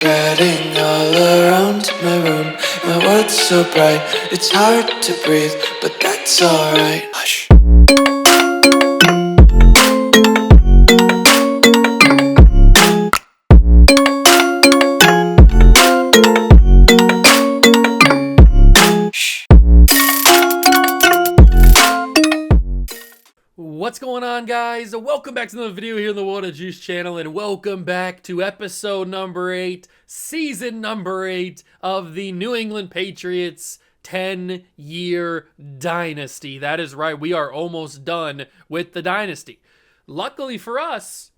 Spreading all around my room, my world's so bright, it's hard to breathe, but that's alright. Hush. What's going on, guys? Welcome back to another video here on the Water Juice channel, and welcome back to episode number 8, season number 8 of the New England Patriots 10-year dynasty. That is right, we are almost done with the dynasty. Luckily for us,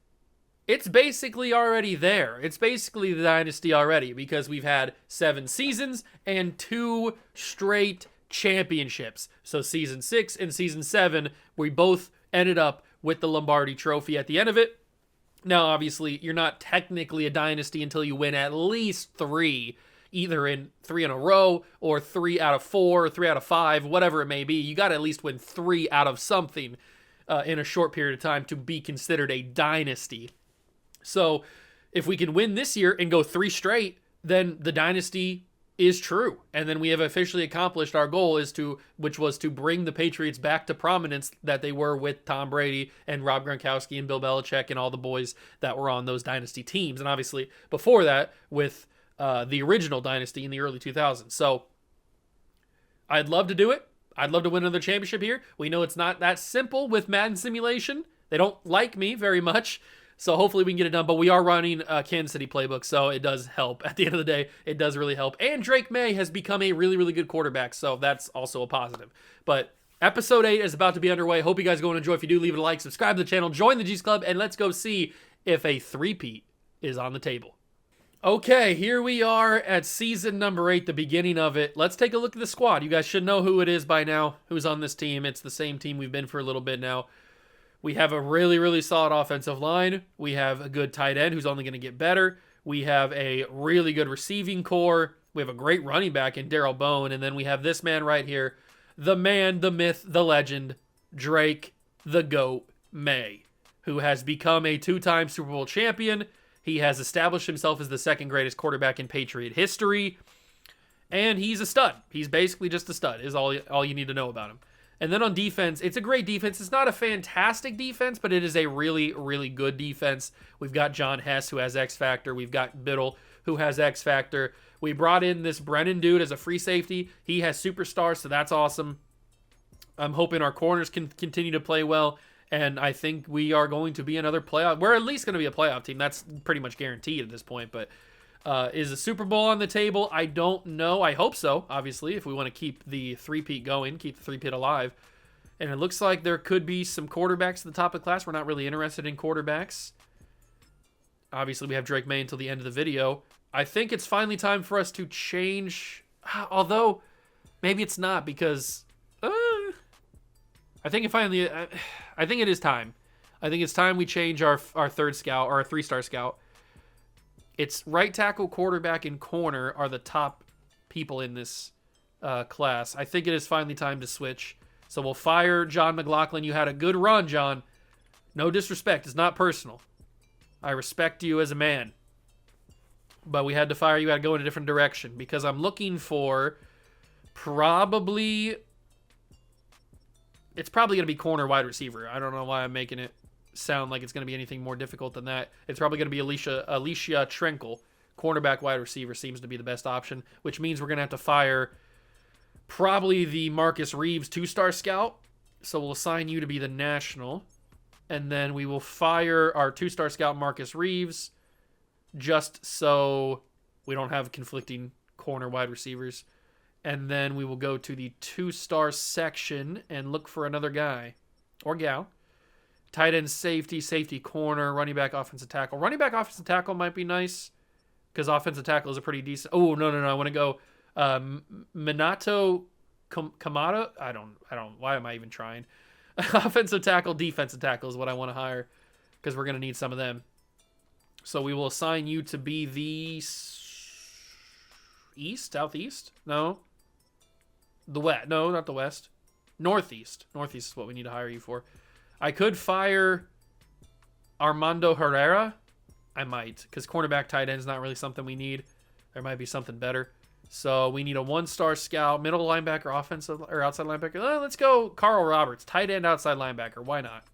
it's basically already there. It's basically the dynasty already because we've had 7 seasons and 2 straight championships. So season 6 and season 7, we both ended up with the Lombardi Trophy at the end of it. Now, obviously, you're not technically a dynasty until you win at least 3, either in 3 in a row or 3 out of 4, or 3 out of 5, whatever it may be. You got to at least win 3 out of something in a short period of time to be considered a dynasty. So if we can win this year and go 3 straight, then the dynasty is true. And then we have officially accomplished our goal, which was to bring the Patriots back to prominence that they were with Tom Brady and Rob Gronkowski and Bill Belichick and all the boys that were on those dynasty teams. And obviously before that with the original dynasty in the early 2000s. So I'd love to do it. I'd love to win another championship here. We know it's not that simple with Madden simulation. They don't like me very much. So hopefully we can get it done, but we are running a Kansas City playbook, so it does help. At the end of the day, it does really help. And Drake May has become a really, really good quarterback, so that's also a positive. But episode 8 is about to be underway. Hope you guys are going to enjoy. If you do, leave it a like, subscribe to the channel, join the Juice Club, and let's go see if a three-peat is on the table. Okay, here we are at season number 8, the beginning of it. Let's take a look at the squad. You guys should know who it is by now, who's on this team. It's the same team we've been for a little bit now. We have a really, really solid offensive line. We have a good tight end who's only going to get better. We have a really good receiving core. We have a great running back in Darrell Bone. And then we have this man right here, the man, the myth, the legend, Drake, the GOAT, May, who has become a 2-time Super Bowl champion. He has established himself as the second greatest quarterback in Patriot history. And he's a stud. He's basically just a stud is all you need to know about him. And then on defense, it's a great defense. It's not a fantastic defense, but it is a really, really good defense. We've got John Hess, who has X Factor. We've got Biddle, who has X Factor. We brought in this Brennan dude as a free safety. He has superstars, so that's awesome. I'm hoping our corners can continue to play well, and I think we are going to be another playoff. We're at least going to be a playoff team. That's pretty much guaranteed at this point, but is a Super Bowl on the table? I don't know. I hope so, obviously, if we want to keep the three-peat going, keep the three-peat alive. And it looks like there could be some quarterbacks at the top of the class. We're not really interested in quarterbacks. Obviously, we have Drake May until the end of the video. I think it's finally time for us to change. Although, maybe it's not because I think it is time. I think it's time we change our third scout, or our 3-star scout. It's right tackle, quarterback, and corner are the top people in this class. I think it is finally time to switch. So we'll fire John McLaughlin. You had a good run, John. No disrespect. It's not personal. I respect you as a man. But we had to fire you. Had to go in a different direction because I'm looking for probably... It's probably going to be corner wide receiver. I don't know why I'm making it sound like it's going to be anything more difficult than that. It's probably going to be Alicia Trenkle. Cornerback wide receiver seems to be the best option, which means we're going to have to fire probably the Marcus Reeves 2-star scout. So we'll assign you to be the national. And then we will fire our 2-star scout Marcus Reeves just so we don't have conflicting corner wide receivers. And then we will go to the 2-star section and look for another guy or gal. Tight end, safety, corner, running back, offensive tackle. Running back, offensive tackle might be nice because offensive tackle is a pretty decent. Oh, no. I want to go Minato Kamada. I don't. Why am I even trying? Offensive tackle, defensive tackle is what I want to hire because we're going to need some of them. So we will assign you to be the southeast? No. The west? No, not the west. Northeast. Northeast is what we need to hire you for. I could fire Armando Herrera I might, because cornerback, tight end is not really something we need. There might be something better. So we need a 1-star scout, middle linebacker, offensive or outside linebacker. Let's go Carl Roberts, tight end, outside linebacker. Why not?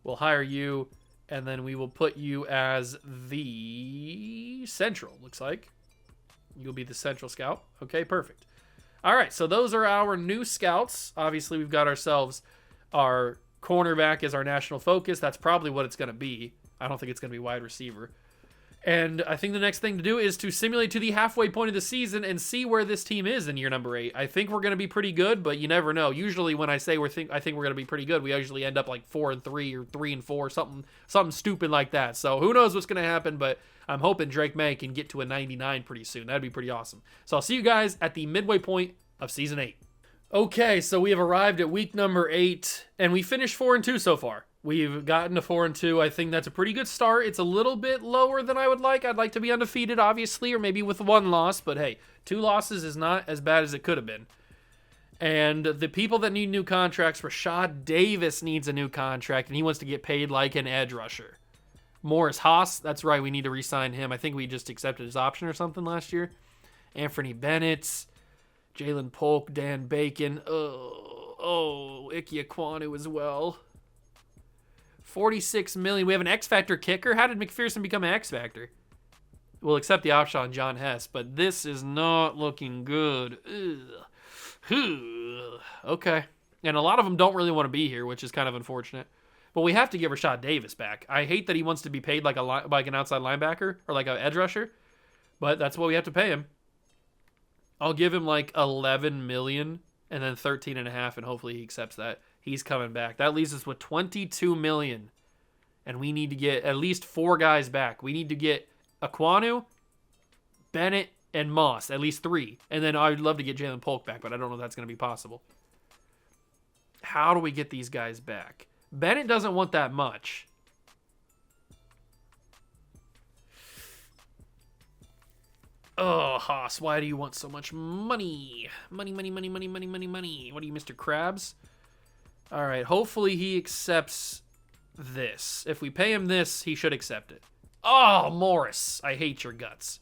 We'll hire you, and then we will put you as the central, looks like. You'll be the central scout. Okay, perfect. All right, so those are our new scouts. Obviously, we've got ourselves our cornerback as our national focus. That's probably what it's going to be. I don't think it's going to be wide receiver. And I think the next thing to do is to simulate to the halfway point of the season and see where this team is in year number 8. I think we're going to be pretty good, but you never know. Usually when I say I think we're going to be pretty good, we usually end up like 4-3 or 3-4, something stupid like that. So who knows what's going to happen, but I'm hoping Drake May can get to a 99 pretty soon. That'd be pretty awesome. So I'll see you guys at the midway point of season 8. Okay, so we have arrived at week number 8, and we finished 4-2 so far. We've gotten to 4-2. I think that's a pretty good start. It's a little bit lower than I would like. I'd like to be undefeated, obviously, or maybe with 1 loss. But hey, 2 losses is not as bad as it could have been. And the people that need new contracts, Rashad Davis needs a new contract, and he wants to get paid like an edge rusher. Morris Haas, that's right, we need to re-sign him. I think we just accepted his option or something last year. Anthony Bennett, Jalen Polk, Dan Bacon. Ike Ekwonu as well. $46 million. We have an X Factor kicker. How did McPherson become an X Factor? We'll accept the option on John Hess, but this is not looking good. Okay. And a lot of them don't really want to be here, which is kind of unfortunate. But we have to give Rashad Davis back. I hate that he wants to be paid like an outside linebacker or like an edge rusher, but that's what we have to pay him. I'll give him like $11 million and then 13.5, and hopefully he accepts that. He's coming back. That leaves us with $22 million, and we need to get at least 4 guys back. We need to get Ekwonu, Bennett, and Moss, at least 3. And then I'd love to get Jalen Polk back, but I don't know if that's going to be possible. How do we get these guys back? Bennett doesn't want that much. Oh, Haas, why do you want so much money? Money. What are you, Mr. Krabs? All right, hopefully he accepts this. If we pay him this, he should accept it. Oh, Morris, I hate your guts.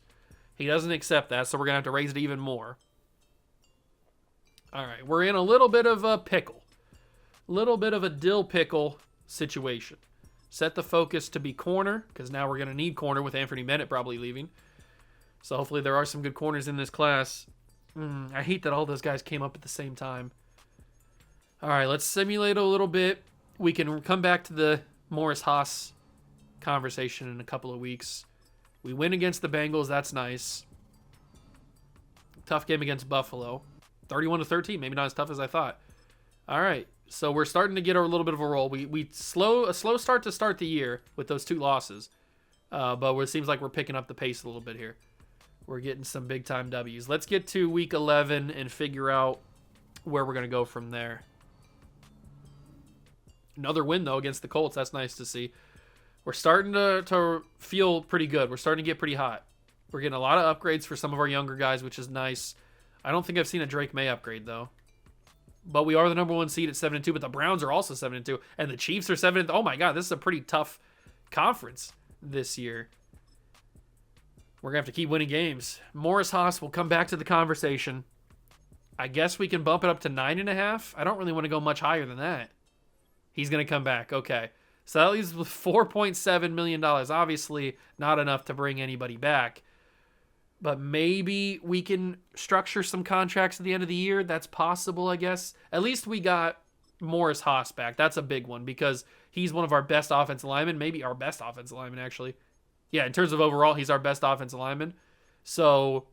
He doesn't accept that, so we're going to have to raise it even more. All right, we're in a little bit of a pickle. Little bit of a dill pickle situation. Set the focus to be corner, because now we're going to need corner with Anthony Bennett probably leaving. So hopefully there are some good corners in this class. I hate that all those guys came up at the same time. All right, let's simulate a little bit. We can come back to the Morris Haas conversation in a couple of weeks. We win against the Bengals. That's nice. Tough game against Buffalo. 31-13. Maybe not as tough as I thought. All right, so we're starting to get a little bit of a roll. A slow start to start the year with those 2 losses. But it seems like we're picking up the pace a little bit here. We're getting some big-time W's. Let's get to week 11 and figure out where we're going to go from there. Another win, though, against the Colts. That's nice to see. We're starting to feel pretty good. We're starting to get pretty hot. We're getting a lot of upgrades for some of our younger guys, which is nice. I don't think I've seen a Drake May upgrade, though. But we are the number 1 seed at 7-2, but the Browns are also 7-2, and the Chiefs are 7-2. Oh, my God, this is a pretty tough conference this year. We're going to have to keep winning games. Morris Haas will come back to the conversation. I guess we can bump it up to 9.5. I don't really want to go much higher than that. He's going to come back. Okay. So that leaves with $4.7 million. Obviously, not enough to bring anybody back. But maybe we can structure some contracts at the end of the year. That's possible, I guess. At least we got Morris Haas back. That's a big one because he's one of our best offensive linemen. Maybe our best offensive lineman, actually. Yeah, in terms of overall, he's our best offensive lineman. So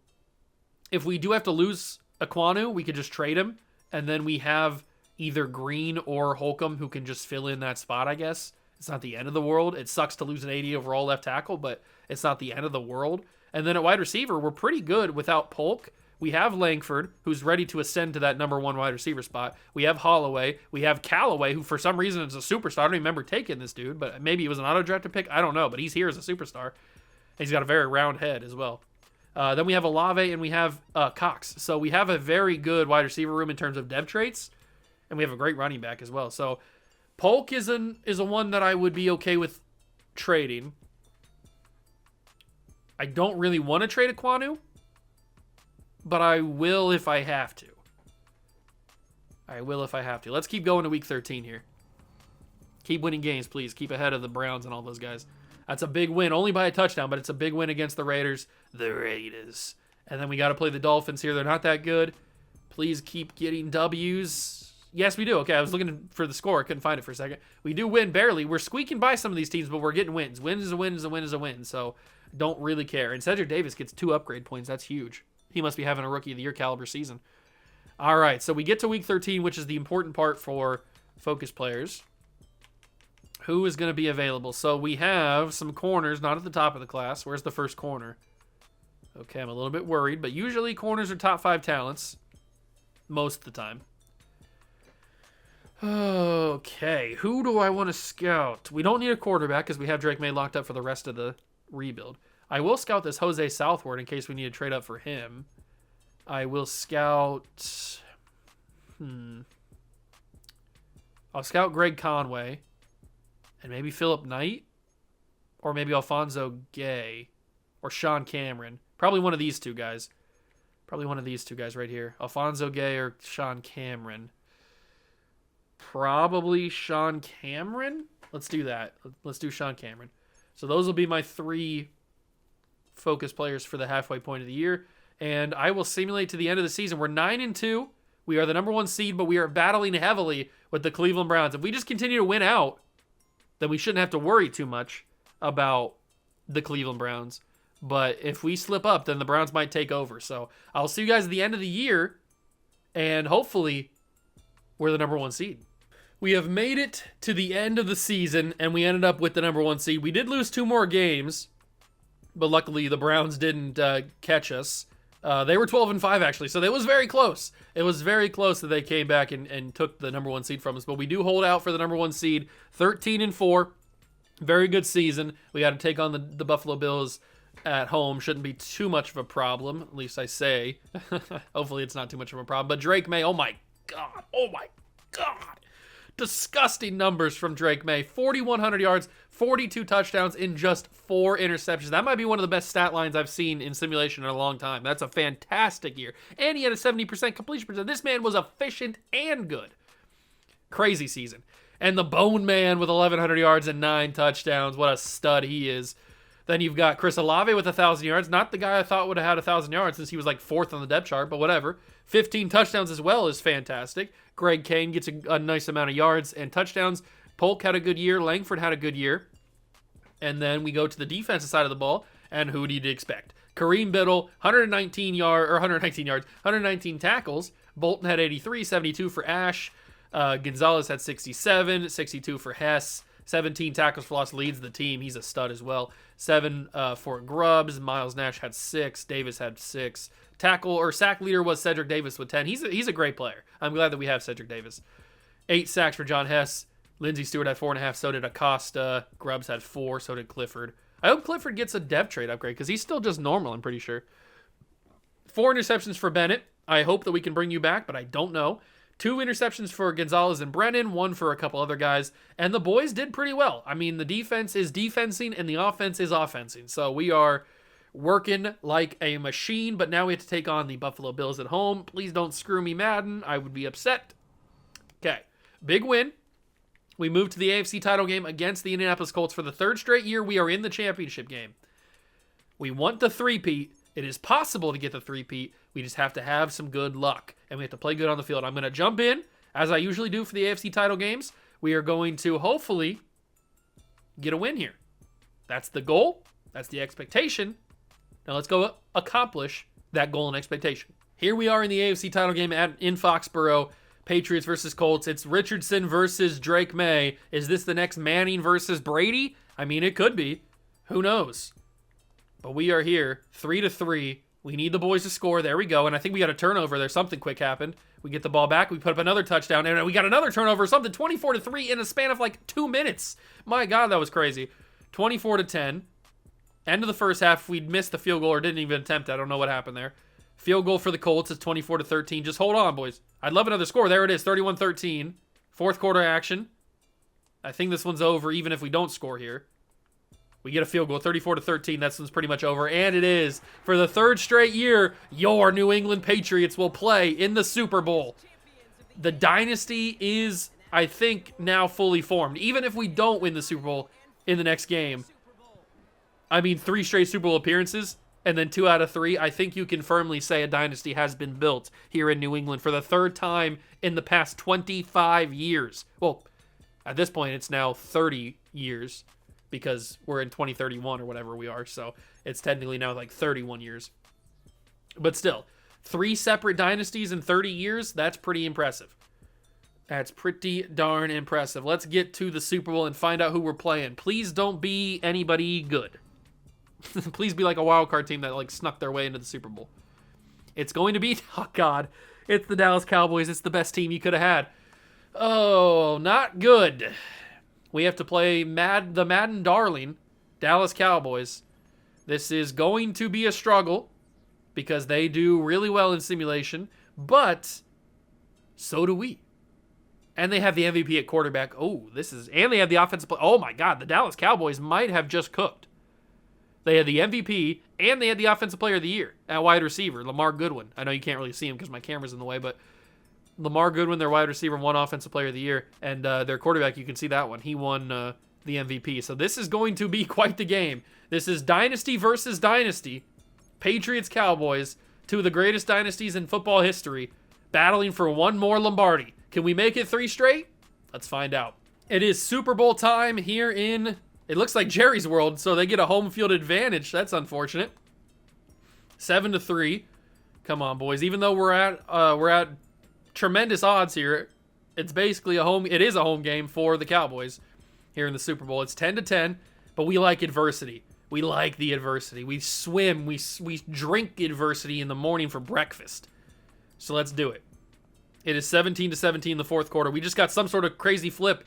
if we do have to lose Ekwonu, we could just trade him. And then we have either Green or Holcomb who can just fill in that spot, I guess. It's not the end of the world. It sucks to lose an 80 overall left tackle, but it's not the end of the world. And then at wide receiver, we're pretty good without Polk. We have Langford, who's ready to ascend to that number 1 wide receiver spot. We have Holloway. We have Callaway, who for some reason is a superstar. I don't remember taking this dude, but maybe it was an auto-drafted pick. I don't know, but he's here as a superstar. He's got a very round head as well. Then we have Olave and we have Cox. So we have a very good wide receiver room in terms of dev traits, and we have a great running back as well. So Polk is a one that I would be okay with trading. I don't really want to trade Aquanu, but I will if I have to. Let's keep going to week 13 here. Keep winning games, please. Keep ahead of the Browns and all those guys. That's a big win, only by a touchdown, but it's a big win against the Raiders. The Raiders. And then we got to play the Dolphins here. They're not that good. Please keep getting W's. Yes, we do. Okay, I was looking for the score. I couldn't find it for a second. We do win barely. We're squeaking by some of these teams, but we're getting wins. Win is a win is a win is a win. So don't really care. And Cedric Davis gets 2 upgrade points. That's huge. He must be having a Rookie of the Year caliber season. All right, so we get to week 13, which is the important part for focus players. Who is going to be available? So we have some corners, not at the top of the class. Where's the first corner? Okay, I'm a little bit worried, but usually corners are top 5 talents most of the time. Okay, who do I want to scout? We don't need a quarterback because we have Drake May locked up for the rest of the rebuild. I will scout this Jose Southward in case we need to trade up for him. I will scout... I'll scout Greg Conway. And maybe Philip Knight? Or maybe Alfonso Gay. Or Sean Cameron. Probably one of these two guys. Probably one of these two guys right here. Alfonso Gay or Sean Cameron. Probably Sean Cameron? Let's do that. Let's do Sean Cameron. So those will be my 3 focus players for the halfway point of the year. And I will simulate to the end of the season. We're 9-2. We are the number 1 seed, but we are battling heavily with the Cleveland Browns. If we just continue to win out, then we shouldn't have to worry too much about the Cleveland Browns. But if we slip up, then the Browns might take over. So I'll see you guys at the end of the year, and hopefully we're the number 1 seed. We have made it to the end of the season, and we ended up with the number 1 seed. We did lose 2 more games, but luckily the Browns didn't catch us. They were 12-5 actually, so it was very close. It was very close that they came back and took the number 1 seed from us. But we do hold out for the number 1 seed, 13-4. Very good season. We got to take on the Buffalo Bills at home. Shouldn't be too much of a problem, at least I say. Hopefully it's not too much of a problem. But Drake May, oh my God. Disgusting numbers from Drake May. 4,100 yards, 42 touchdowns in just 4 interceptions. That might be one of the best stat lines I've seen in simulation in a long time. That's a fantastic year. And he had a 70% completion percent. This man was efficient and good. Crazy season. And the Bone Man with 1,100 yards and 9 touchdowns. What a stud he is. Then you've got Chris Olave with 1,000 yards. Not the guy I thought would have had 1,000 yards since he was like 4th on the depth chart, but whatever. 15 touchdowns as well is fantastic. Greg Kane gets a nice amount of yards and touchdowns. Polk had a good year. Langford had a good year. And then we go to the defensive side of the ball, and who did you expect? Kareem Biddle, 119 tackles. Bolton had 83, 72 for Ash. Gonzalez had 67, 62 for Hess. 17 tackles for loss, leads the team. He's a stud as well. 7 for Grubbs. Miles Nash had 6. Davis had 6. Sack leader was Cedric Davis with 10. He's a great player. I'm glad that we have Cedric Davis. 8 sacks for John Hess. Lindsey Stewart had 4.5. So did Acosta. Grubbs had 4. So did Clifford. I hope Clifford gets a depth trade upgrade because he's still just normal, I'm pretty sure. 4 interceptions for Bennett. I hope that we can bring you back, but I don't know. 2 interceptions for Gonzalez and Brennan, 1 for a couple other guys, and the boys did pretty well. I mean, the defense is defensing and the offense is offensing, so we are working like a machine, but now we have to take on the Buffalo Bills at home. Please don't screw me, Madden. I would be upset. Okay, big win. We move to the AFC title game against the Indianapolis Colts. For the 3rd straight year, we are in the championship game. We want the three-peat. It is possible to get the three-peat. We just have to have some good luck, and we have to play good on the field. I'm going to jump in, as I usually do for the AFC title games. We are going to hopefully get a win here. That's the goal. That's the expectation. Now let's go accomplish that goal and expectation. Here we are in the AFC title game in Foxborough. Patriots versus Colts. It's Richardson versus Drake May. Is this the next Manning versus Brady? I mean, it could be. Who knows? But we are here, 3-3. We need the boys to score. There we go. And I think we got a turnover there. Something quick happened. We get the ball back. We put up another touchdown. And we got another turnover. Something 24-3 in a span of like 2 minutes. My God, that was crazy. 24-10. End of the first half. We missed the field goal or didn't even attempt it. I don't know what happened there. Field goal for the Colts is 24-13. Just hold on, boys. I'd love another score. There it is, 31-13. 4th quarter action. I think this one's over even if we don't score here. We get a field goal, 34-13. That one's pretty much over, and it is. For the third straight year, your New England Patriots will play in the Super Bowl. The dynasty is, I think, now fully formed. Even if we don't win the Super Bowl in the next game, I mean, 3 straight Super Bowl appearances, and then 2 out of 3, I think you can firmly say a dynasty has been built here in New England for the third time in the past 25 years. Well, at this point, it's now 30 years because we're in 2031 or whatever we are, so it's technically now like 31 years. But still, 3 separate dynasties in 30 years, that's pretty impressive. That's pretty darn impressive. Let's get to the Super Bowl and find out who we're playing. Please don't be anybody good. Please be like a wild card team that like snuck their way into the Super Bowl. It's going to be, oh God, it's the Dallas Cowboys. It's the best team you could have had. Oh, not good. We have to play the Madden darling, Dallas Cowboys. This is going to be a struggle because they do really well in simulation, but so do we. And they have the MVP at quarterback. Oh, and they have the offensive play. Oh my God, the Dallas Cowboys might have just cooked. They had the MVP and they had the offensive player of the year at wide receiver, Lamar Goodwin. I know you can't really see him because my camera's in the way, but Lamar Goodwin, their wide receiver, won offensive player of the year, and their quarterback, you can see that one. He won the MVP. So this is going to be quite the game. This is dynasty versus dynasty. Patriots, Cowboys, 2 of the greatest dynasties in football history, battling for one more Lombardi. Can we make it 3 straight? Let's find out. It is Super Bowl time here in, it looks like Jerry's World, so they get a home field advantage. That's unfortunate. 7-3. Come on, boys. Even though we're at tremendous odds here, it's basically it is a home game for the Cowboys here in the Super Bowl. It's 10-10, but we like adversity. We like the adversity. We swim, we drink adversity in the morning for breakfast. So let's do it. It is 17-17 in the fourth quarter. We just got some sort of crazy flip.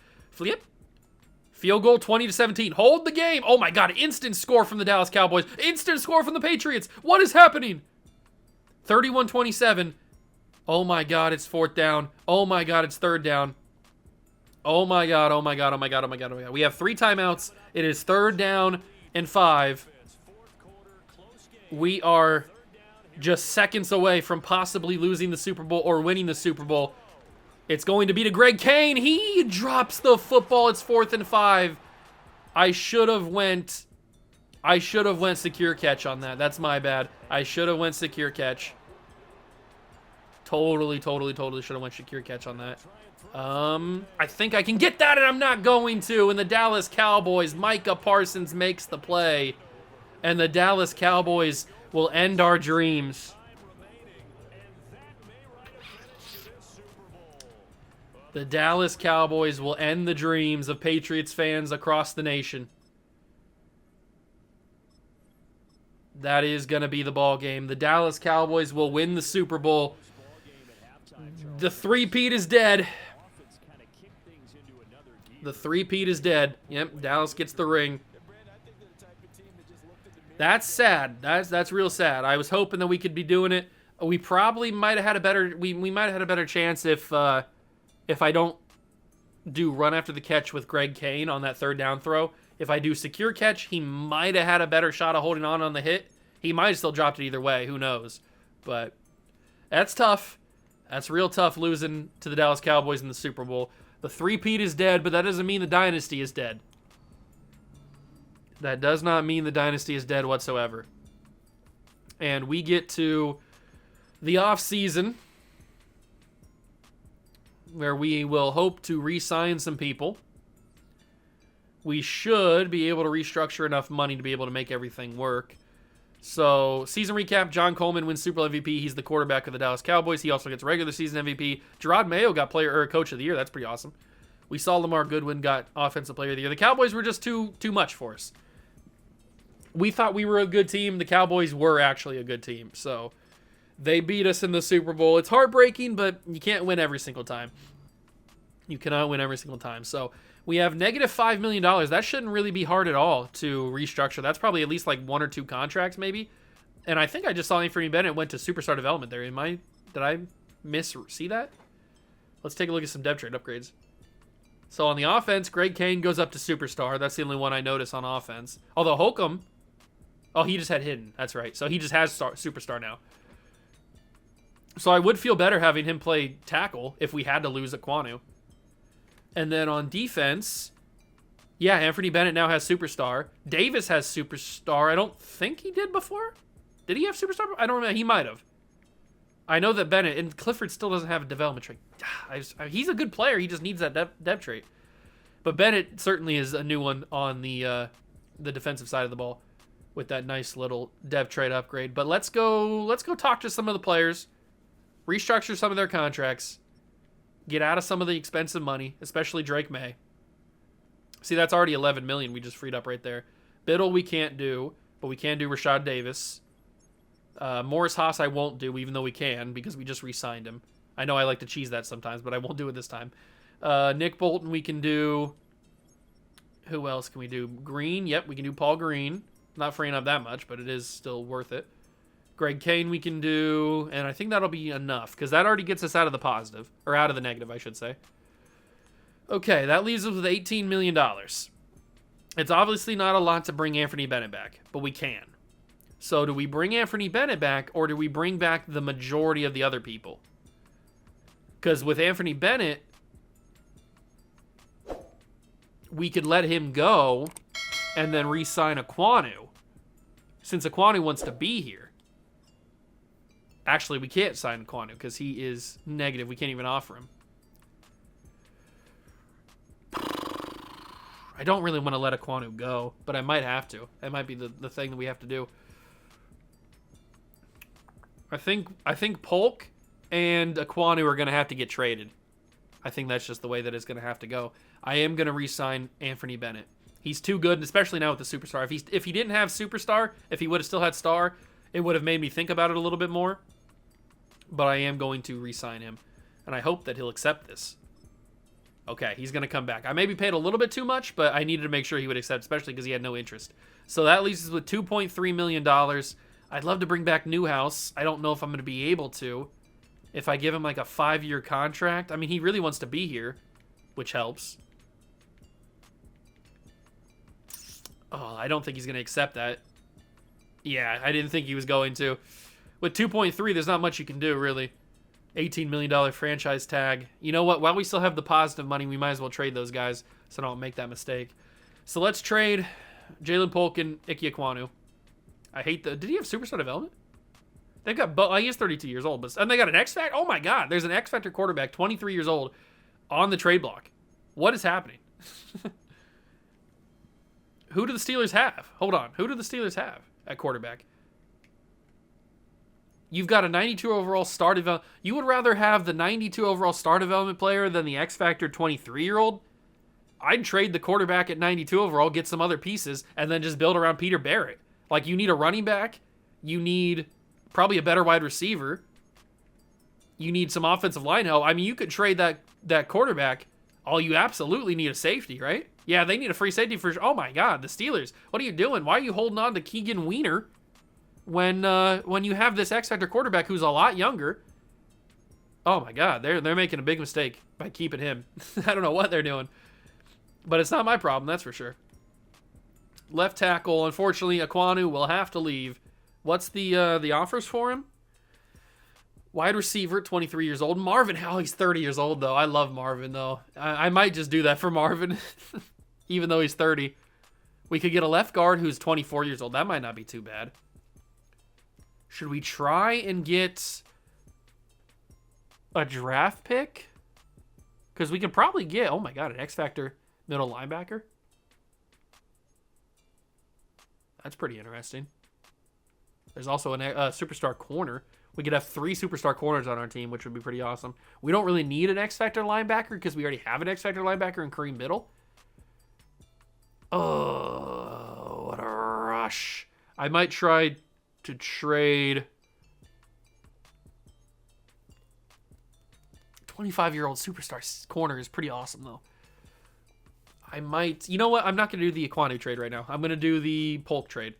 Field goal, 20-17. Hold the game. Oh my God, instant score from the Dallas Cowboys. Instant score from the Patriots. What is happening? 31-27. Oh my God, it's 4th down. Oh my God, it's 3rd down. Oh my God, oh my God, oh my God, oh my God, oh my God. We have 3 timeouts. It is 3rd down and 5. We are just seconds away from possibly losing the Super Bowl or winning the Super Bowl. It's going to be to Greg Kane. He drops the football. It's 4th and 5. I should have went secure catch on that. That's my bad. I should have went secure catch. Totally should have went secure catch on that. I think I can get that, and I'm not going to. And the Dallas Cowboys, Micah Parsons makes the play. And the Dallas Cowboys will end our dreams. The Dallas Cowboys will end the dreams of Patriots fans across the nation. That is going to be the ball game. The Dallas Cowboys will win the Super Bowl. The three-peat is dead. The three-peat is dead. Yep, Dallas gets the ring. That's sad. That's real sad. I was hoping that we could be doing it. We probably might have had a better we might have had a better chance if I don't do run after the catch with Greg Kane on that 3rd down throw. If I do secure catch, he might have had a better shot of holding on the hit. He might have still dropped it either way. Who knows? But that's tough. That's real tough losing to the Dallas Cowboys in the Super Bowl. The three-peat is dead, but that doesn't mean the dynasty is dead. That does not mean the dynasty is dead whatsoever. And we get to the off-season, where we will hope to re-sign some people. We should be able to restructure enough money to be able to make everything work. So, season recap, John Coleman wins Super Bowl MVP. He's the quarterback of the Dallas Cowboys. He also gets regular season MVP. Gerard Mayo got coach of the year. That's pretty awesome. We saw Lamar Goodwin got offensive player of the year. The Cowboys were just too much for us. We thought we were a good team. The Cowboys were actually a good team. So, they beat us in the Super Bowl. It's heartbreaking, but you can't win every single time. You cannot win every single time. So, we have negative $5 million. That shouldn't really be hard at all to restructure. That's probably at least like 1 or 2 contracts maybe. And I think I just saw Anthony Bennett went to superstar development there. Did I see that? Let's take a look at some depth trade upgrades. So on the offense, Greg Kane goes up to superstar. That's the only one I notice on offense. Although Holcomb, oh, he just had hidden. That's right. So he just has superstar now. So I would feel better having him play tackle if we had to lose Aquanu. And then on defense, yeah, Anthony Bennett now has superstar. Davis has superstar. I don't think he did before. Did he have superstar? I don't remember. He might have. I know that Bennett, and Clifford still doesn't have a development trait. He's a good player. He just needs that depth trait. But Bennett certainly is a new one on the defensive side of the ball with that nice little dev trait upgrade. But let's go talk to some of the players, restructure some of their contracts, get out of some of the expensive money, especially Drake May. See, that's already $11 million we just freed up right there. Biddle we can't do, but we can do Rashad Davis. Morris Haas I won't do, even though we can, because we just re-signed him. I know I like to cheese that sometimes, but I won't do it this time. Nick Bolton we can do. Who else can we do? Green, yep, we can do Paul Green. Not freeing up that much, but it is still worth it. Greg Kane we can do, and I think that'll be enough, because that already gets us out of the positive, or out of the negative, I should say. Okay, that leaves us with $18 million. It's obviously not a lot to bring Anthony Bennett back, but we can. So do we bring Anthony Bennett back, or do we bring back the majority of the other people? Because with Anthony Bennett, we could let him go and then re-sign Aquanu, since Aquanu wants to be here. Actually, we can't sign Aquanu because he is negative. We can't even offer him. I don't really want to let Aquanu go, but I might have to. That might be the thing that we have to do. I think Polk and Aquanu are going to have to get traded. I think that's just the way that it's going to have to go. I am going to re-sign Anthony Bennett. He's too good, especially now with the superstar. If he didn't have superstar, if he would have still had star, it would have made me think about it a little bit more. But I am going to re-sign him, and I hope that he'll accept this. Okay, he's going to come back. I maybe paid a little bit too much, but I needed to make sure he would accept, especially because he had no interest. So that leaves us with $2.3 million. I'd love to bring back Newhouse. I don't know if I'm going to be able to. If I give him like a 5-year contract. I mean, he really wants to be here, which helps. Oh, I don't think he's going to accept that. Yeah, I didn't think he was going to. With 2.3, there's not much you can do, really. $18 million franchise tag. You know what? While we still have the positive money, we might as well trade those guys so I don't make that mistake. So let's trade Jalen Polk and Ike Aquanu. I hate the... Did he have superstar development? They've got... he is 32 years old. And they got an X-Factor? Oh my god. There's an X-Factor quarterback, 23 years old, on the trade block. What is happening? Who do the Steelers have? Hold on. Who do the Steelers have at quarterback? You've got a 92 overall star development. You would rather have the 92 overall star development player than the X-Factor 23-year-old? I'd trade the quarterback at 92 overall, get some other pieces, and then just build around Peter Barrett. Like, you need a running back. You need probably a better wide receiver. You need some offensive line help. I mean, you could trade that quarterback. All you absolutely need a safety, right? Yeah, they need a free safety for sure. Oh, my God, the Steelers. What are you doing? Why are you holding on to Keegan Wiener when you have this X-Factor quarterback who's a lot younger? Oh, my God, they're making a big mistake by keeping him. I don't know what they're doing. But it's not my problem, that's for sure. Left tackle, unfortunately, Aquanu will have to leave. What's the offers for him? Wide receiver, 23 years old. Marvin, he's 30 years old, though. I love Marvin, though. I might just do that for Marvin, even though he's 30. We could get a left guard who's 24 years old. That might not be too bad. Should we try and get a draft pick? Because we could probably get, oh my god, an X-Factor middle linebacker. That's pretty interesting. There's also a superstar corner. We could have 3 superstar corners on our team, which would be pretty awesome. We don't really need an X-Factor linebacker because we already have an X-Factor linebacker in Kareem Biddle. Oh, what a rush. I might try to trade 25-year-old superstar corner is pretty awesome, though. I might... You know what? I'm not going to do the Aquanu trade right now. I'm going to do the Polk trade.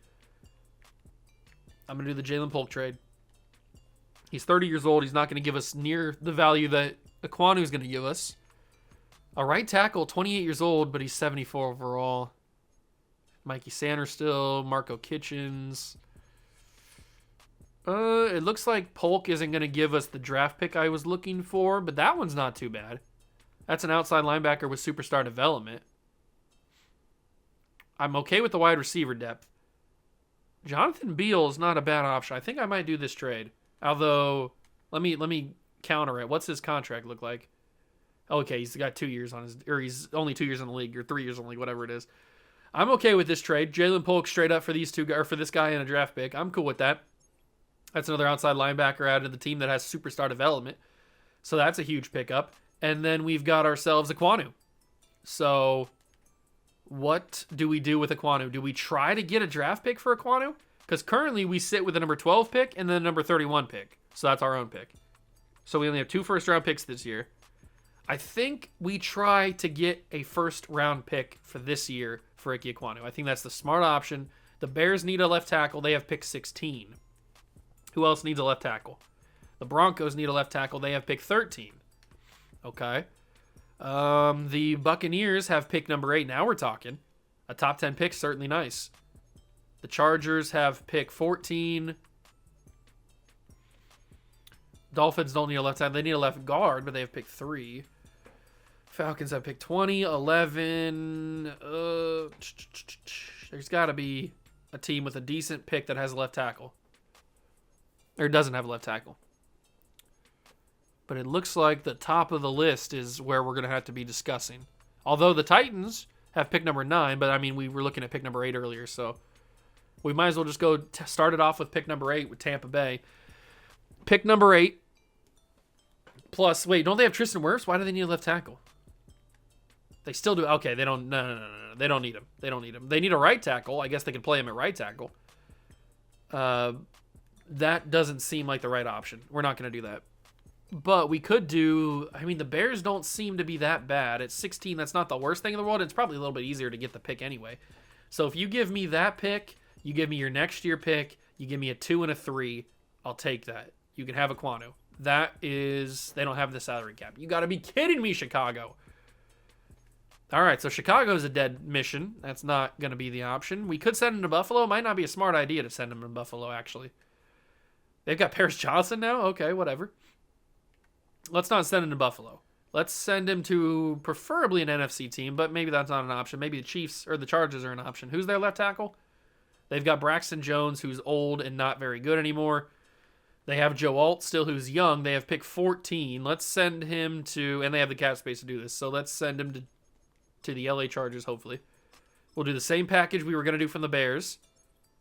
I'm going to do the Jalen Polk trade. He's 30 years old. He's not going to give us near the value that Aquanu is going to give us. A right tackle, 28 years old, but he's 74 overall. Mikey Sanders still. Marco Kitchens. It looks like Polk isn't going to give us the draft pick I was looking for, but that one's not too bad. That's an outside linebacker with superstar development. I'm okay with the wide receiver depth. Jonathan Beal is not a bad option. I think I might do this trade. Although, let me counter it. What's his contract look like? Okay, he's got 2 years on his, or he's only 2 years in the league, or 3 years in the league, whatever it is. I'm okay with this trade. Jalen Polk straight up for these two, or for this guy in a draft pick. I'm cool with that. That's another outside linebacker added to the team that has superstar development. So that's a huge pickup. And then we've got ourselves Aquanu. So what do we do with Aquanu? Do we try to get a draft pick for Aquanu? Because currently we sit with the number 12 pick and then the number 31 pick. So that's our own pick. So we only have 2 first-round picks this year. I think we try to get a first-round pick for this year for Ike Aquanu. I think that's the smart option. The Bears need a left tackle. They have pick 16. Who else needs a left tackle? The Broncos need a left tackle. They have pick 13. Okay. The Buccaneers have pick number 8. Now we're talking. A top 10 pick, certainly nice. The Chargers have pick 14. Dolphins don't need a left tackle. They need a left guard, but they have pick 3. Falcons have pick 20, 11. There's got to be a team with a decent pick that has a left tackle. Or doesn't have a left tackle. But it looks like the top of the list is where we're going to have to be discussing. Although the Titans have pick number 9, but I mean, we were looking at pick number 8 earlier, so we might as well just go start it off with pick number 8 with Tampa Bay. Pick number 8. Plus, wait, don't they have Tristan Wirfs? Why do they need a left tackle? They still do. Okay, they don't. No. They don't need him. They don't need him. They need a right tackle. I guess they could play him at right tackle. That doesn't seem like the right option. We're not going to do that. But we could do. I mean, the Bears don't seem to be that bad. At 16, that's not the worst thing in the world. It's probably a little bit easier to get the pick anyway. So if you give me that pick, you give me your next year pick, you give me a 2 and a 3, I'll take that. You can have Aquanu. That is, they don't have the salary cap. You got to be kidding me, Chicago. All right, so Chicago's a dead mission. That's not going to be the option. We could send him to Buffalo. It might not be a smart idea to send him to Buffalo, actually. They've got Paris Johnson now? Okay, whatever. Let's not send him to Buffalo. Let's send him to preferably an NFC team, but maybe that's not an option. Maybe the Chiefs or the Chargers are an option. Who's their left tackle? They've got Braxton Jones, who's old and not very good anymore. They have Joe Alt still, who's young. They have pick 14. Let's send him to, and they have the cap space to do this, so let's send him to the LA Chargers, hopefully. We'll do the same package we were going to do from the Bears.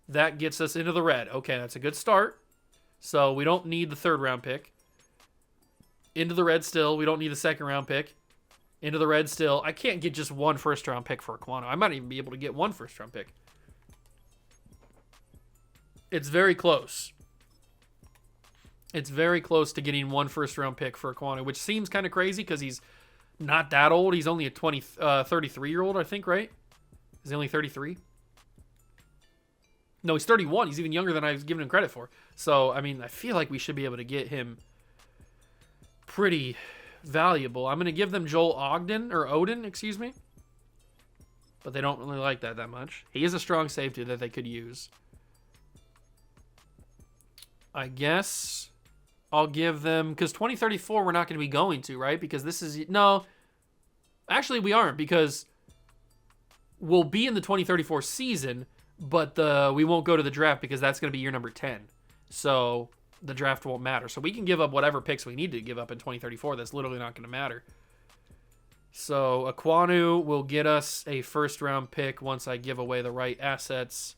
That gets us into the red. Okay, that's a good start. So we don't need the 3rd round pick. Into the red still. We don't need the 2nd round pick. Into the red still. I can't get just 1 first round pick for Aquanu. I might even be able to get 1 first round pick. It's very close. It's very close to getting 1 first round pick for Aquanu, which seems kind of crazy because he's not that old. He's only a 33-year-old, I think, right? Is he only 33? No, he's 31. He's even younger than I was giving him credit for. So, I mean, I feel like we should be able to get him pretty valuable. I'm going to give them Joel Odin, excuse me. But they don't really like that much. He is a strong safety that they could use. I guess I'll give them, because 2034 we're not going to be going to, right? Because this is, no. Actually, we aren't, because we'll be in the 2034 season, but we won't go to the draft because that's going to be year number 10. So the draft won't matter. So we can give up whatever picks we need to give up in 2034. That's literally not going to matter. So Aquanu will get us a 1st round pick once I give away the right assets.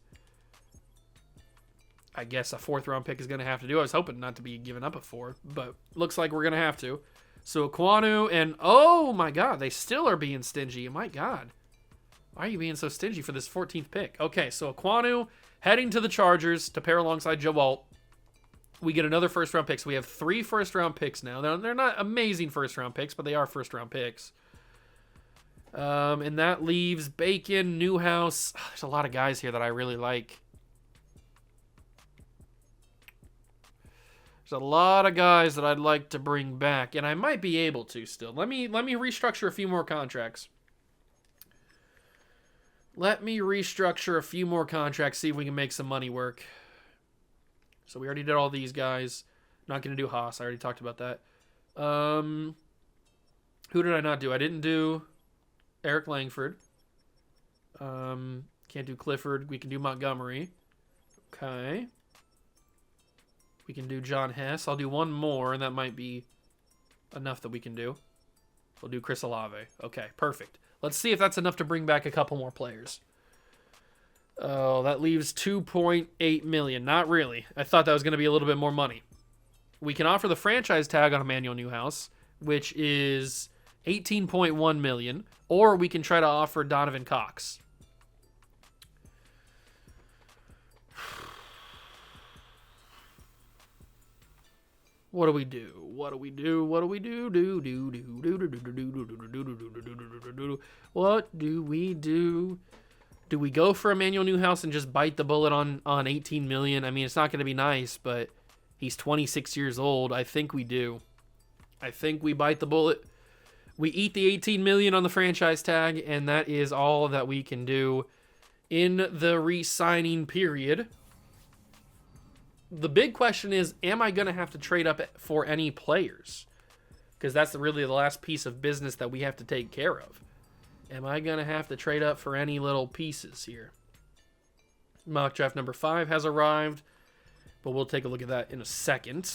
I guess a 4th round pick is going to have to do. I was hoping not to be giving up a 4, but looks like we're going to have to. So Aquanu and, oh my God, they still are being stingy. My God. Why are you being so stingy for this 14th pick? Okay, so Aquanu heading to the Chargers to pair alongside Joe Alt. We get another 1st round pick. So we have 3 1st round picks now. They're not amazing 1st round picks, but they are 1st round picks. And that leaves Bacon, Newhouse. There's a lot of guys here that I really like. There's a lot of guys that I'd like to bring back, and I might be able to still. Let me restructure a few more contracts. Let me restructure a few more contracts, see if we can make some money work. So we already did all these guys. Not going to do Haas. I already talked about that. Who did I not do? I didn't do Eric Langford. Can't do Clifford. We can do Montgomery. Okay. We can do John Hess. I'll do one more, and that might be enough that we can do. We'll do Chris Olave. Okay, perfect. Let's see if that's enough to bring back a couple more players. Oh, that leaves $2.8 million. Not really. I thought that was going to be a little bit more money. We can offer the franchise tag on Emmanuel Newhouse, which is $18.1 million, or we can try to offer Donovan Cox. What do we do? What do we do? What do we do? What do we do? Do we go for Emmanuel Newhouse and just bite the bullet on $18 million? I mean, it's not going to be nice, but he's 26 years old. I think we do. I think we bite the bullet. We eat the $18 million on the franchise tag, and that is all that we can do in the re-signing period. The big question is, am I going to have to trade up for any players? Because that's really the last piece of business that we have to take care of. Am I going to have to trade up for any little pieces here? Mock draft number 5 has arrived, but we'll take a look at that in a second.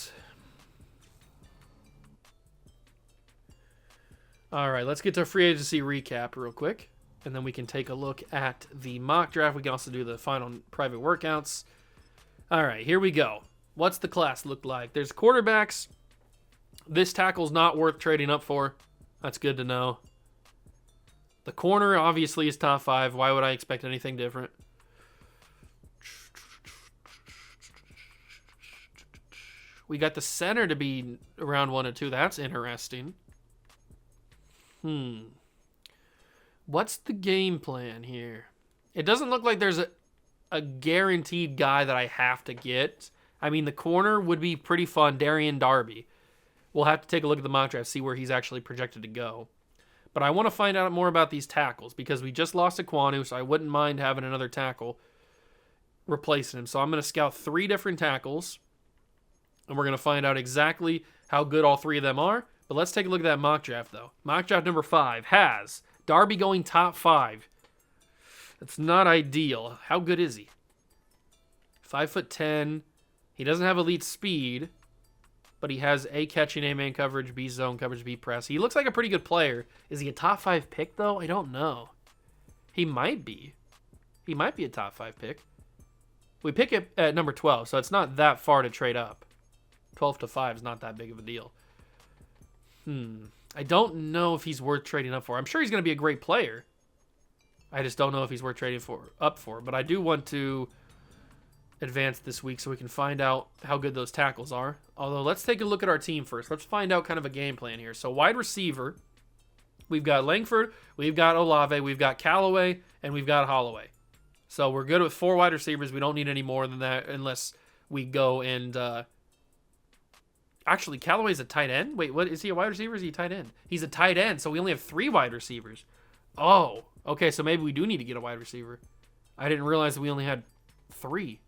All right, let's get to free agency recap real quick, and then we can take a look at the mock draft. We can also do the final private workouts. All right, here we go. What's the class look like? There's quarterbacks. This tackle's not worth trading up for. That's good to know. The corner obviously is top 5. Why would I expect anything different? We got the center to be around 1 or 2. That's interesting. What's the game plan here? It doesn't look like there's a guaranteed guy that I have to get. I mean, the corner would be pretty fun. Darian Darby. We'll have to take a look at the mock draft, see where he's actually projected to go. But I want to find out more about these tackles because we just lost Aquanu, so I wouldn't mind having another tackle replacing him. So I'm going to scout 3 different tackles, and we're going to find out exactly how good all 3 of them are. But let's take a look at that mock draft, though. Mock draft number 5 has Darby going top 5. That's not ideal. How good is he? 5'10". He doesn't have elite speed, but he has A catching, A man coverage, B zone coverage, B press. He looks like a pretty good player. Is he a top 5 pick, though? I don't know. He might be. He might be a top 5 pick. We pick it at number 12, so it's not that far to trade up. 12 to 5 is not that big of a deal. I don't know if he's worth trading up for. I'm sure he's going to be a great player. I just don't know if he's worth trading up for. But I do want to advance this week so we can find out how good those tackles are. Although, let's take a look at our team first. Let's find out kind of a game plan here. So, wide receiver, we've got Langford, we've got Olave, we've got Callaway, and we've got Holloway. So, we're good with 4 wide receivers. We don't need any more than that unless we go and... Actually, Callaway's a tight end? Wait, what? Is he a wide receiver or is he a tight end? He's a tight end, so we only have 3 wide receivers. Oh, okay, so maybe we do need to get a wide receiver. I didn't realize that we only had 3.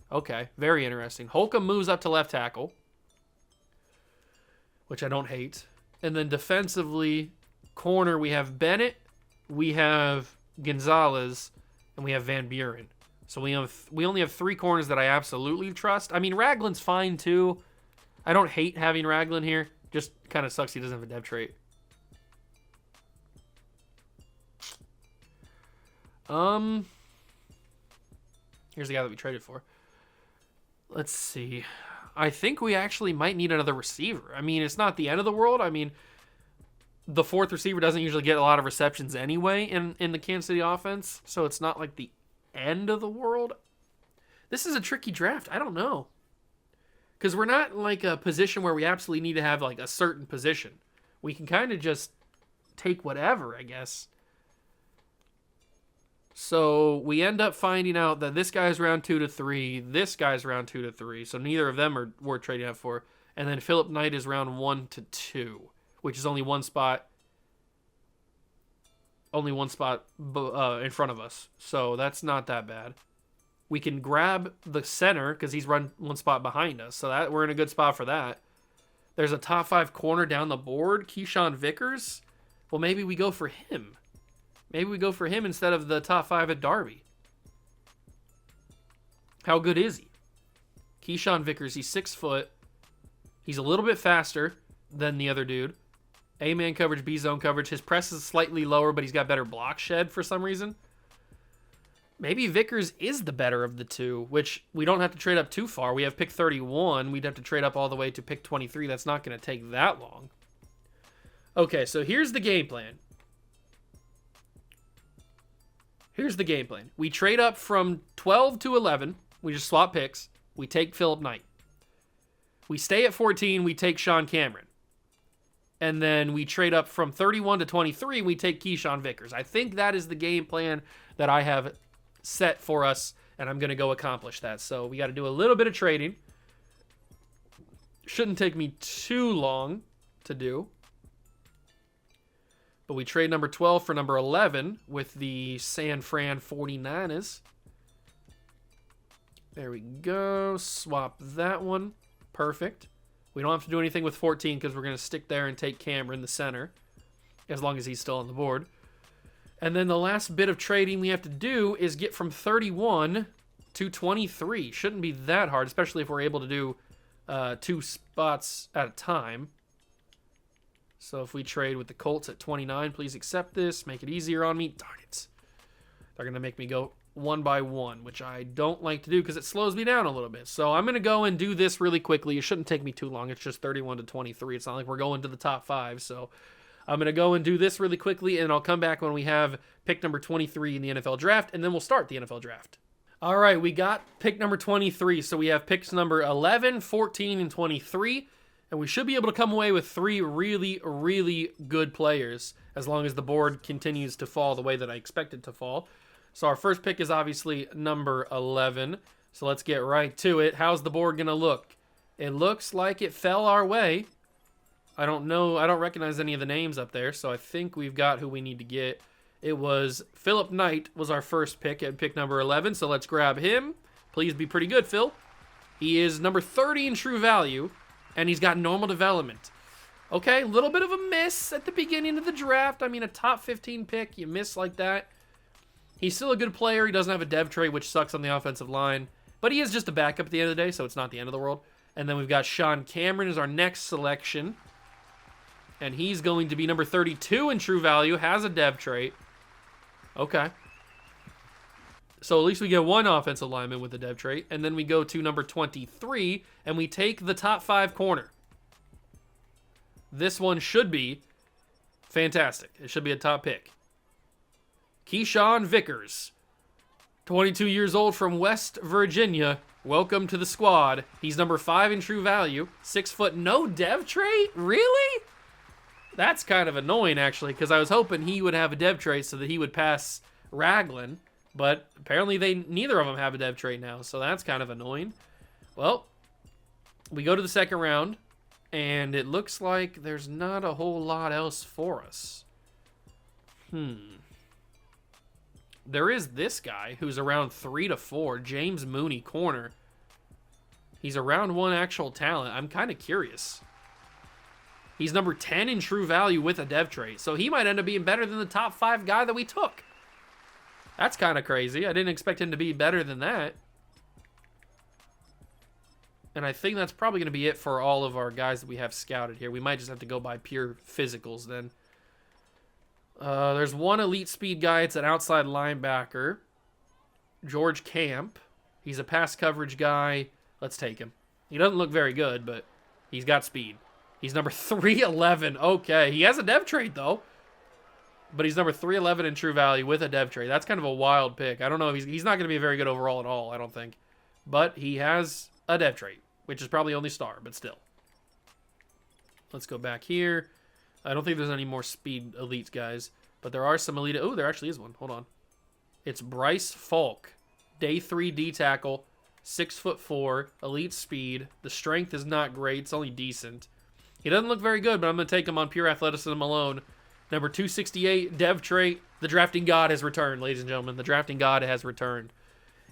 Okay, very interesting. Holcomb moves up to left tackle, which I don't hate. And then defensively, corner, we have Bennett, we have Gonzalez, and we have Van Buren. So we only have 3 corners that I absolutely trust. I mean, Ragland's fine too. I don't hate having Ragland here. Just kind of sucks he doesn't have a depth trait. Here's the guy that we traded for. Let's see. I think we actually might need another receiver. I mean, it's not the end of the world. I mean, the 4th receiver doesn't usually get a lot of receptions anyway in the Kansas City offense, so it's not like the end of the world. This is a tricky draft. I don't know. Because we're not in like a position where we absolutely need to have like a certain position. We can kind of just take whatever, I guess. So we end up finding out that this guy's round 2 to 3, this guy's round 2 to 3. So neither of them are worth trading up for. And then Philip Knight is round 1 to 2, which is only one spot. Only one spot in front of us. So that's not that bad. We can grab the center because he's run one spot behind us. So that we're in a good spot for that. There's a top 5 corner down the board. Keyshawn Vickers. Well, maybe we go for him. Maybe we go for him instead of the top 5 at Darby. How good is he? Keyshawn Vickers, he's 6 foot. He's a little bit faster than the other dude. A-man coverage, B-zone coverage. His press is slightly lower, but he's got better block shed for some reason. Maybe Vickers is the better of the two, which we don't have to trade up too far. We have pick 31. We'd have to trade up all the way to pick 23. That's not going to take that long. Okay, so here's the game plan. Here's the game plan. We trade up from 12 to 11. We just swap picks. We take Philip Knight. We stay at 14. We take Sean Cameron. And then we trade up from 31 to 23. We take Keyshawn Vickers. I think that is the game plan that I have set for us, and I'm going to go accomplish that. So we got to do a little bit of trading. Shouldn't take me too long to do. But we trade number 12 for number 11 with the San Fran 49ers. There we go. Swap that one. Perfect. We don't have to do anything with 14 because we're going to stick there and take Cameron, the center, as long as he's still on the board. And then the last bit of trading we have to do is get from 31 to 23. Shouldn't be that hard, especially if we're able to do 2 spots at a time. So if we trade with the Colts at 29, please accept this. Make it easier on me. Darn it. They're going to make me go one by one, which I don't like to do because it slows me down a little bit. So I'm going to go and do this really quickly. It shouldn't take me too long. It's just 31 to 23. It's not like we're going to the top 5. So I'm going to go and do this really quickly, and I'll come back when we have pick number 23 in the NFL draft, and then we'll start the NFL draft. All right, we got pick number 23. So we have picks number 11, 14, and 23. And we should be able to come away with 3 really, really good players as long as the board continues to fall the way that I expect it to fall. So our first pick is obviously number 11. So let's get right to it. How's the board going to look? It looks like it fell our way. I don't know. I don't recognize any of the names up there. So I think we've got who we need to get. It was Philip Knight was our first pick at pick number 11. So let's grab him. Please be pretty good, Phil. He is number 30 in true value. And he's got normal development. Okay, a little bit of a miss at the beginning of the draft. I mean, a top 15 pick, you miss like that. He's still a good player. He doesn't have a dev trait, which sucks on the offensive line. But he is just a backup at the end of the day, so it's not the end of the world. And then we've got Sean Cameron as our next selection. And he's going to be number 32 in true value, has a dev trait. Okay. So at least we get one offensive lineman with a dev trait. And then we go to number 23, and we take the top 5 corner. This one should be fantastic. It should be a top pick. Keyshawn Vickers, 22 years old from West Virginia. Welcome to the squad. He's number 5 in true value. 6 foot, no dev trait? Really? That's kind of annoying, actually, because I was hoping he would have a dev trait so that he would pass Raglan. But apparently neither of them have a dev trait now, so that's kind of annoying. Well, we go to the second round, and it looks like there's not a whole lot else for us. There is this guy who's around 3 to 4, James Mooney, corner. He's a round 1 actual talent. I'm kind of curious. He's number 10 in true value with a dev trait, so he might end up being better than the top 5 guy that we took. That's kind of crazy. I didn't expect him to be better than that. And I think that's probably going to be it for all of our guys that we have scouted here. We might just have to go by pure physicals then. There's one elite speed guy. It's an outside linebacker. George Camp. He's a pass coverage guy. Let's take him. He doesn't look very good, but he's got speed. He's number 311. Okay. He has a dev trait, though. But he's number 311 in true value with a dev trait. That's kind of a wild pick. I don't know. He's not going to be very good overall at all, I don't think. But he has a dev trait, which is probably only star, but still. Let's go back here. I don't think there's any more speed elites guys, but there are some elite. Oh, there actually is one. Hold on. It's Bryce Falk, day 3 D tackle, 6'4", elite speed. The strength is not great. It's only decent. He doesn't look very good, but I'm going to take him on pure athleticism alone. Number 268, dev trait. The drafting god has returned, ladies and gentlemen. The drafting god has returned.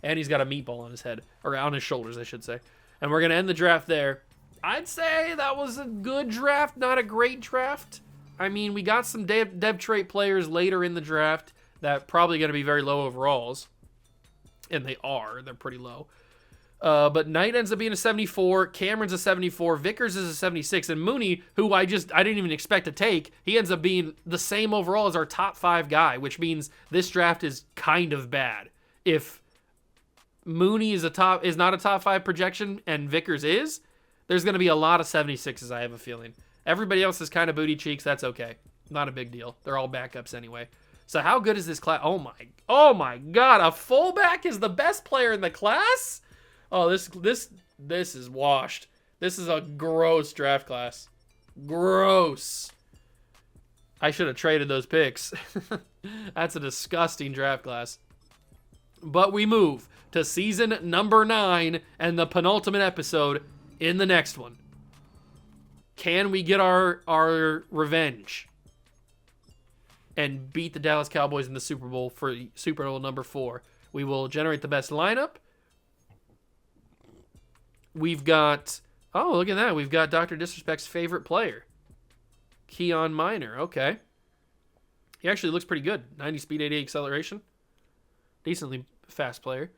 And he's got a meatball on his head. Or on his shoulders, I should say. And we're going to end the draft there. I'd say that was a good draft, not a great draft. I mean, we got some dev trait players later in the draft that probably going to be very low overalls. And they are. They're pretty low. But Knight ends up being a 74. Cameron's a 74. Vickers is a 76. And Mooney, who I didn't even expect to take, he ends up being the same overall as our top 5 guy, which means this draft is kind of bad. If Mooney is not a top 5 projection and Vickers is, there's going to be a lot of 76s, I have a feeling. Everybody else is kind of booty cheeks. That's okay. Not a big deal. They're all backups anyway. So how good is this class? Oh my God. A fullback is the best player in the class? Oh, this is washed. This is a gross draft class. Gross. I should have traded those picks. That's a disgusting draft class. But we move to season number 9 and the penultimate episode in the next one. Can we get our revenge and beat the Dallas Cowboys in the Super Bowl for Super Bowl number 4? We will generate the best lineup. We've got, oh, look at that. We've got Dr. Disrespect's favorite player, Keon Miner. Okay. He actually looks pretty good. 90 speed, 80 acceleration. Decently fast player.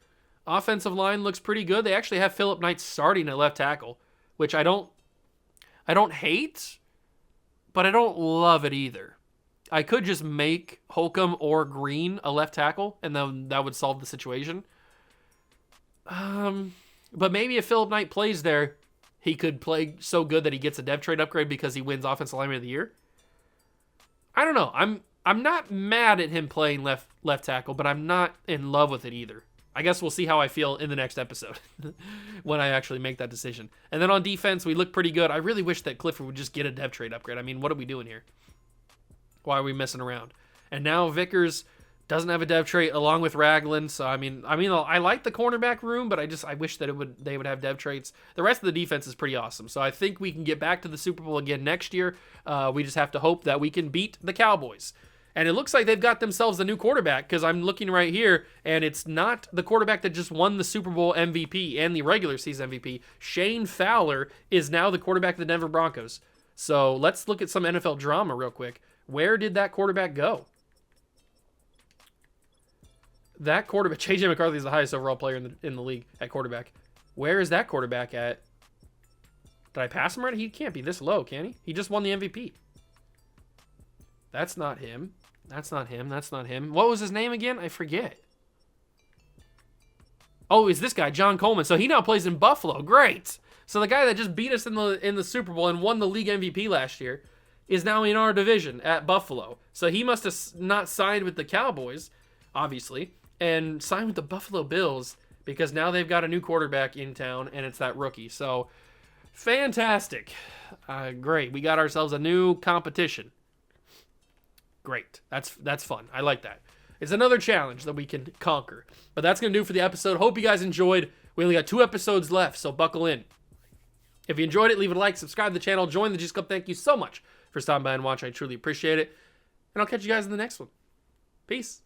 Offensive line looks pretty good. They actually have Philip Knight starting at left tackle, which I don't hate, but I don't love it either. I could just make Holcomb or Green a left tackle, and then that would solve the situation. But maybe if Philip Knight plays there, he could play so good that he gets a dev trade upgrade because he wins Offensive Lineman of the Year. I don't know. I'm not mad at him playing left tackle, but I'm not in love with it either. I guess we'll see how I feel in the next episode when I actually make that decision. And then on defense, we look pretty good. I really wish that Clifford would just get a dev trade upgrade. I mean, what are we doing here? Why are we messing around? And now Vickers doesn't have a dev trait along with Ragland. So I mean, I like the cornerback room, but I wish that they would have dev traits. The rest of the defense is pretty awesome. So I think we can get back to the Super Bowl again next year. We just have to hope that we can beat the Cowboys. And it looks like they've got themselves a new quarterback, because I'm looking right here, and it's not the quarterback that just won the Super Bowl MVP and the regular season MVP. Shane Fowler is now the quarterback of the Denver Broncos. So let's look at some NFL drama real quick. Where did that quarterback go? That quarterback, J.J. McCarthy is the highest overall player in the league at quarterback. Where is that quarterback at? Did I pass him right? He can't be this low, can he? He just won the MVP. That's not him. That's not him. That's not him. What was his name again? I forget. Oh, it's this guy, John Coleman. So he now plays in Buffalo. Great. So the guy that just beat us in the Super Bowl and won the league MVP last year is now in our division at Buffalo. So he must have not signed with the Cowboys, obviously, and signed with the Buffalo Bills, because now they've got a new quarterback in town, and it's that rookie. So fantastic. Great. We got ourselves a new competition. Great. That's fun. I like that. It's another challenge that we can conquer. But that's going to do for the episode. Hope you guys enjoyed. We only got 2 episodes left, so buckle in. If you enjoyed it, leave it a like, subscribe to the channel, join the Juice Club. Thank you so much for stopping by and watching. I truly appreciate it. And I'll catch you guys in the next one. Peace.